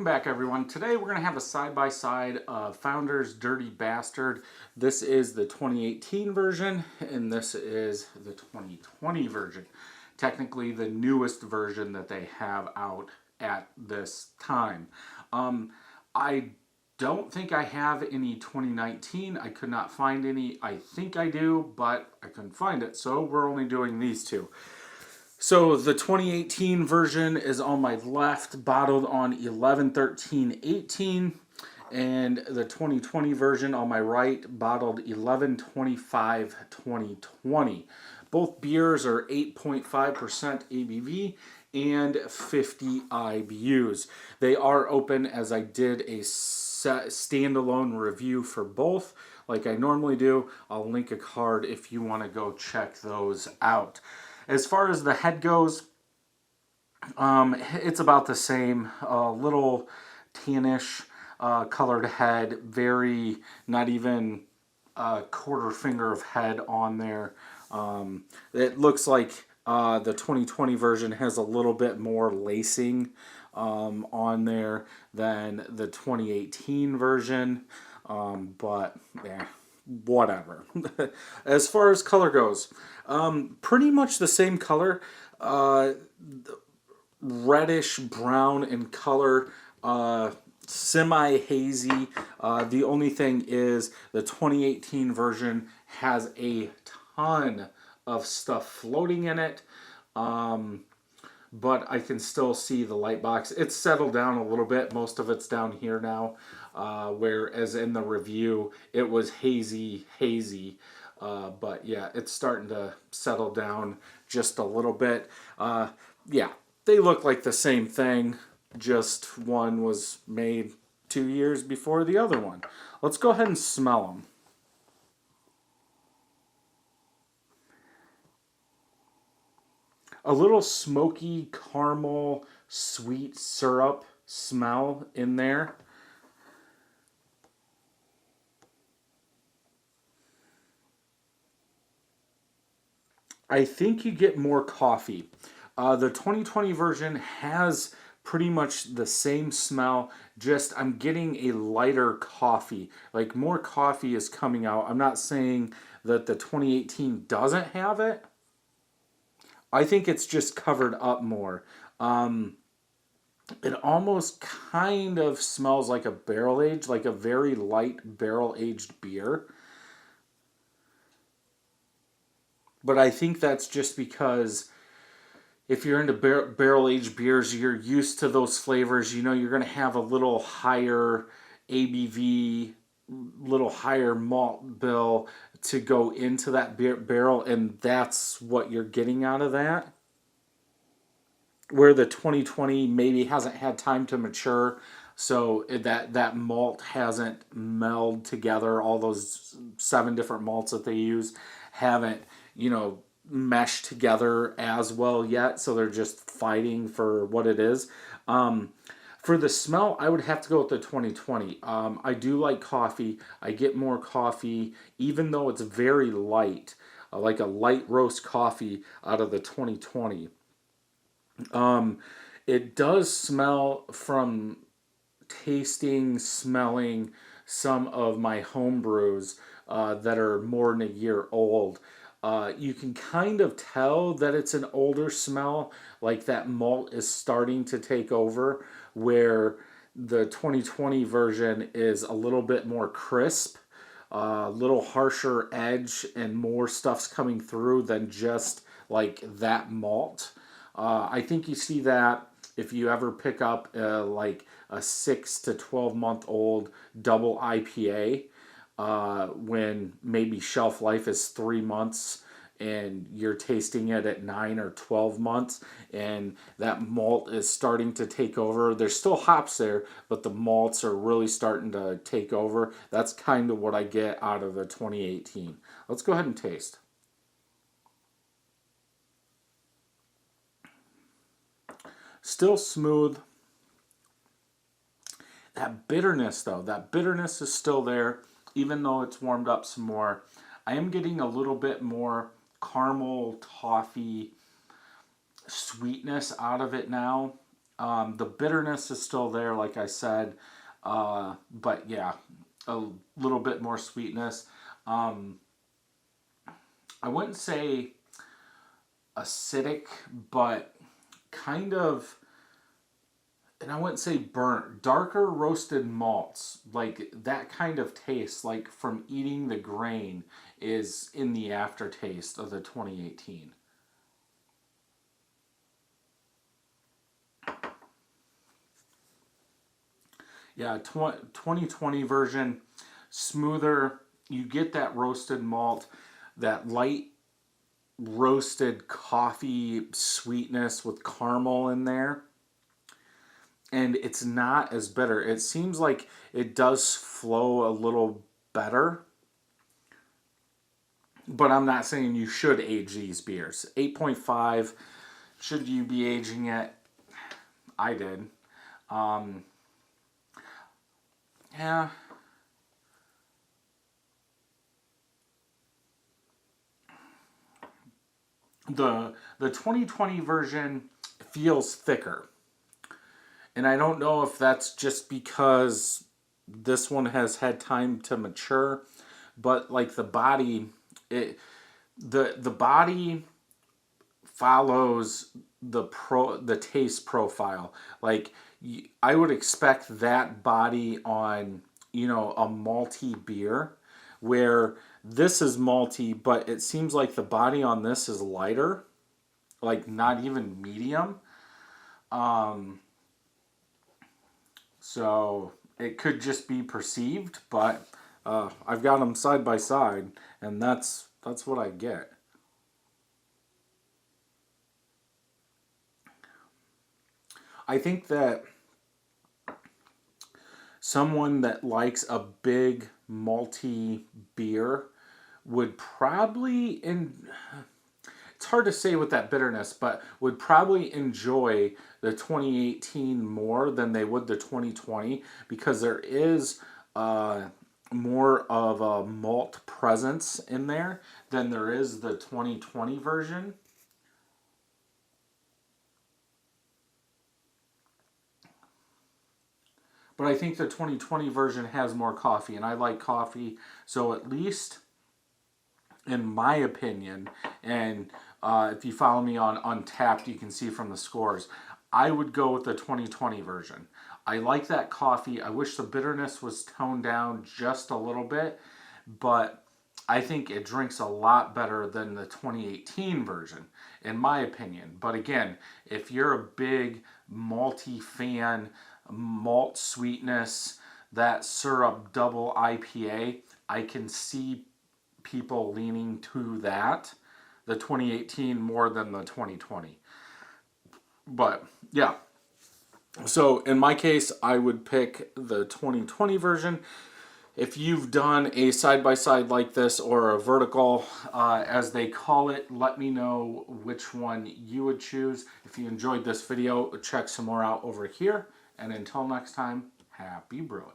back, everyone. Today we're going to have a side-by-side of Founder's Dirty Bastard. This is the 2018 version, and this is the 2020 version. Technically the newest version that they have out at this time. I don't think I have any 2019. I could not find any. I think I do, but I couldn't find it, so we're only doing these two. So the 2018 version is on my left, bottled on 11/13/18, and the 2020 version on my right, bottled 11/25/2020. Both beers are 8.5% ABV and 50 IBUs. They are open, as I did a standalone review for both, like I normally do. I'll link a card if you want to go check those out. As far as the head goes, it's about the same. A little tannish colored head, very, not even a quarter finger of head on there. It looks like the 2020 version has a little bit more lacing on there than the 2018 version, but yeah, whatever. As far as color goes, pretty much the same color, reddish brown in color, semi-hazy. The only thing is the 2018 version has a ton of stuff floating in it, but I can still see the light box. It's settled down a little bit. Most of it's down here now, whereas in the review it was hazy. But yeah, it's starting to settle down just a little bit. Yeah, they look like the same thing, just one was made 2 years before the other one. Let's go ahead and smell them. A little smoky caramel sweet syrup smell in there. I think you get more coffee. The 2020 version has pretty much the same smell, just I'm getting a lighter coffee. Like more coffee is coming out. I'm not saying that the 2018 doesn't have it. I think it's just covered up more. It almost kind of smells like a barrel aged, like a very light barrel aged beer. But I think that's just because if you're into barrel-aged beers, you're used to those flavors. You know, you're going to have a little higher ABV, little higher malt bill to go into that barrel, and that's what you're getting out of that. Where the 2020 maybe hasn't had time to mature, so that malt hasn't melded together. All those 7 different malts that they use haven't, meshed together as well yet, so they're just fighting for what it is. For the smell, I would have to go with the 2020. I do like coffee. I get more coffee, even though it's very light, like a light roast coffee out of the 2020. It does smell, from smelling some of my home brews that are more than a year old. You can kind of tell that it's an older smell, like that malt is starting to take over, where the 2020 version is a little bit more crisp, a little harsher edge, and more stuff's coming through than just like that malt. I think you see that if you ever pick up like a 6 to 12 month old double IPA, when maybe shelf life is 3 months and you're tasting it at 9 or 12 months and that malt is starting to take over. There's still hops there, but the malts are really starting to take over. That's kind of what I get out of the 2018. Let's go ahead and taste. Still smooth. That bitterness, though, that bitterness is still there, even though it's warmed up some more. I am getting a little bit more caramel, toffee sweetness out of it now. The bitterness is still there, like I said, but yeah, a little bit more sweetness. I wouldn't say acidic, but kind of, and I wouldn't say burnt, darker roasted malts, like that kind of taste, like from eating the grain, is in the aftertaste of the 2018. Yeah, 2020 version, smoother. You get that roasted malt, that light roasted coffee sweetness with caramel in there. And it's not as bitter. It seems like it does flow a little better. But I'm not saying you should age these beers. 8.5, should you be aging it? I did. Um, yeah. The 2020 version feels thicker. And I don't know if that's just because this one has had time to mature, but like the body, the body follows the taste profile. Like I would expect that body on, a malty beer, where this is malty, but it seems like the body on this is lighter, like not even medium. Um, so it could just be perceived, but I've got them side by side, and that's what I get. I think that someone that likes a big malty beer would probably it's hard to say with that bitterness, but would probably enjoy the 2018 more than they would the 2020, because there is more of a malt presence in there than there is the 2020 version. But I think the 2020 version has more coffee, and I like coffee, so at least in my opinion, and if you follow me on Untapped, you can see from the scores, I would go with the 2020 version. I like that coffee. I wish the bitterness was toned down just a little bit, but I think it drinks a lot better than the 2018 version, in my opinion. But again, if you're a big malty fan, malt sweetness, that syrup double IPA, I can see people leaning to that, the 2018 more than the 2020. But yeah, so in my case, I would pick the 2020 version. If you've done a side-by-side like this, or a vertical, as they call it, let me know which one you would choose. If you enjoyed this video, check some more out over here. And until next time, happy brewing.